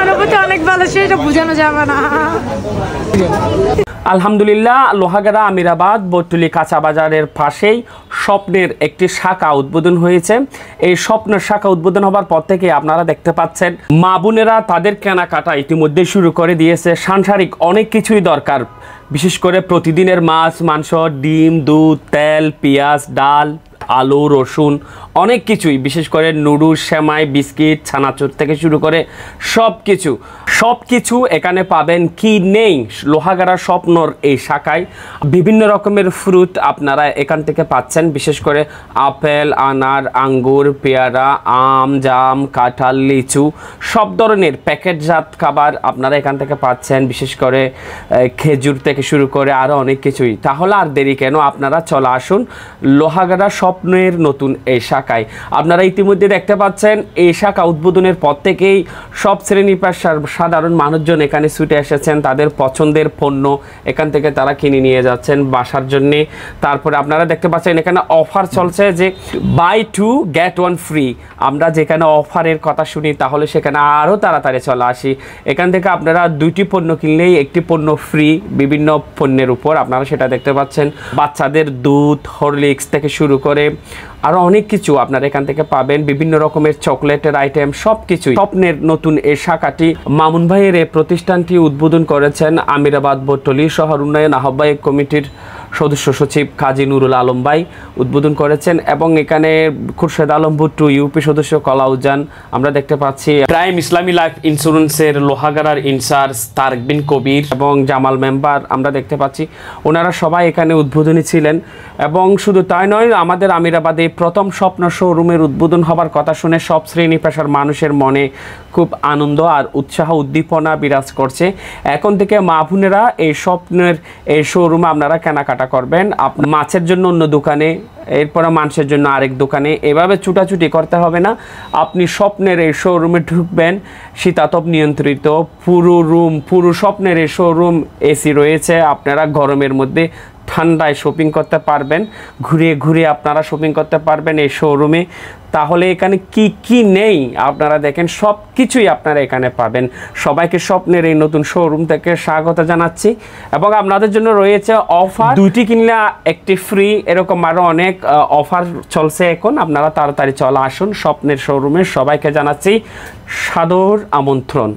অনুভূতি অনেক ভালো, সেটা বোঝানো যাবে না। আলহামদুলিল্লাহ, লোহাগাড়া আমিরাবাদ বটতলী কাঁচা বাজারের পাশেই স্বপ্নের একটি শাখা উদ্বোধন হয়েছে। এই স্বপ্নের শাখা উদ্বোধন হবার পর থেকে আপনারা দেখতে পাচ্ছেন মা বোনেরা তাদের কেনাকাটা ইতিমধ্যে শুরু করে দিয়েছে। সাংসারিক অনেক কিছুই দরকার, বিশেষ করে প্রতিদিনের মাছ, মাংস, ডিম, দুধ, তেল, পেঁয়াজ, ডাল, আলু, রসুন, অনেক কিছুই, বিশেষ করে নুডলস, সেমাই, বিস্কিট, ছানাচুর থেকে শুরু করে সব কিছু এখানে পাবেন। কি নেই লোহাগাড়া স্বপ্নর এই শাখায়? বিভিন্ন রকমের ফ্রুট আপনারা এখান থেকে পাচ্ছেন, বিশেষ করে আপেল, আনার, আঙ্গুর, পেয়ারা, আম, জাম, কাঁঠাল, লিচু, সব ধরনের প্যাকেটজাত খাবার আপনারা এখান থেকে পাচ্ছেন, বিশেষ করে খেজুর থেকে শুরু করে আরও অনেক কিছুই। তাহলে আর দেরি কেন, আপনারা চলে আসুন লোহাগাড়া স্বপ্নের নতুন এই শাখায়। আপনারা ইতিমধ্যে দেখতে পাচ্ছেন এই শাখা উদ্বোধনের পর থেকেই সব শ্রেণী পেশার সাধারণ মানুষজন এখানে ছুটে এসেছেন, তাদের পছন্দের পণ্য এখান থেকে তারা কিনে নিয়ে যাচ্ছেন বাসার জন্যে। তারপরে আপনারা দেখতে পাচ্ছেন এখানে অফার চলছে যে বাই 2 get 1 ফ্রি। আমরা যেখানে অফারের কথা শুনি তাহলে সেখানে আরও তাড়াতাড়ি চলে আসি। এখান থেকে আপনারা 2টি পণ্য কিনলেই একটি পণ্য ফ্রি, বিভিন্ন পণ্যের উপর আপনারা সেটা দেখতে পাচ্ছেন। বাচ্চাদের দুধ, হরলিক্স থেকে শুরু করে আরও অনেক কিছু আপনারা এখান থেকে পাবেন, বিভিন্ন রকমের চকলেটের আইটেম, সব কিছুই। স্বপ্নের নতুন এই শাখাটি মামুন ভাইয়ের এই প্রতিষ্ঠানটি উদ্বোধন করেছেন আমিরাবাদ বটতলী শহর উন্নয়ন আহ্বায়ক কমিটির সদস্য সচিব কাজী নুরুল আলম ভাই উদ্বোধন করেছেন, এবং এখানে খুরশেদ আলম ভুট্টু ইউপি সদস্য কলাউজান আমরা দেখতে পাচ্ছি, প্রাইম ইসলামী লাইফ ইন্স্যুরেন্সের লোহাগাড়ার ইনচার্জ তারেক বিন কবির এবং জামাল মেম্বার আমরা দেখতে পাচ্ছি। ওনারা সবাই এখানে উদ্বোধনী ছিলেন। এবং শুধু তাই নয়, আমাদের আমিরাবাদে প্রথম স্বপ্ন শোরুমের উদ্বোধন হবার কথা শুনে সব শ্রেণী পেশার মানুষের মনে খুব আনন্দ আর উৎসাহ উদ্দীপনা বিরাজ করছে। এখন থেকে মা বোনেরা এই স্বপ্নের এই শোরুমে আপনারা কেনাকাটা করবেন, আপনার মাছের জন্য অন্য দোকানে, এরপরে মাংসের জন্য আরেক দোকানে, এভাবে ছুটাছুটি করতে হবে না। আপনি স্বপ্নের এই শোরুমে ঢুকবেন, শীতাতপ নিয়ন্ত্রিত পুরো স্বপ্নের এই শোরুম, এসি রয়েছে, আপনারা গরমের মধ্যে ঠান্ডায় শপিং করতে পারবেন, ঘুরিয়ে ঘুরিয়ে আপনারা শপিং করতে পারবেন এই শোরুমে। তাহলে এখানে কি নেই আপনারা দেখেন, সব কিছুই আপনারা এখানে পাবেন। সবাইকে স্বপ্নের এই নতুন শোরুম থেকে স্বাগত জানাচ্ছি। এবং আপনাদের জন্য রয়েছে অফার, 2টি কিনলে একটি ফ্রি, এরকম আরও অনেক অফার চলছে এখন। আপনারা তাড়াতাড়ি চলে আসুন স্বপ্নের শোরুমে। সবাইকে জানাচ্ছি সাদর আমন্ত্রণ।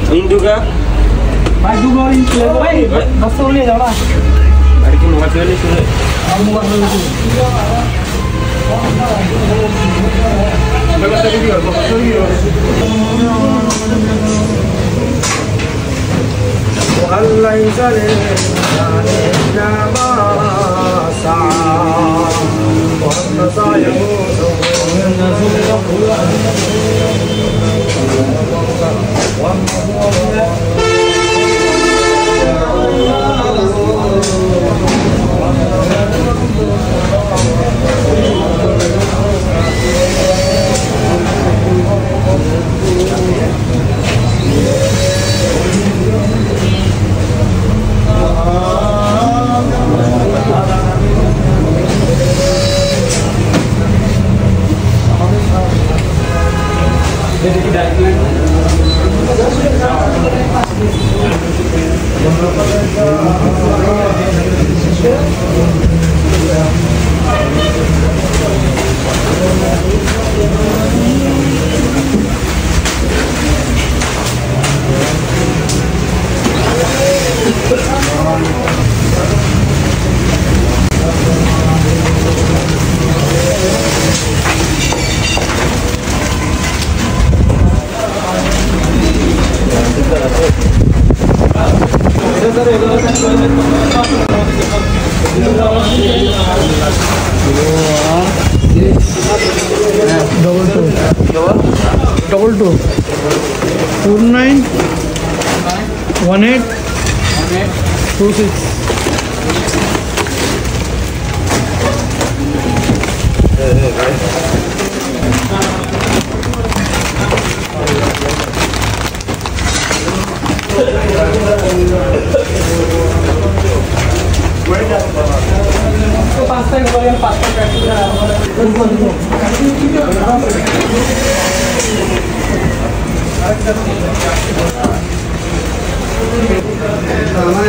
Induga. Induga ini lagi. Masuk ni dah lah. Hari ini muka ni sudah. Muka ni. Bagus tadi dia. Bagus tadi dia. Allah izale. Nama sa. Wanda saya. Double two 49 18 26 Amai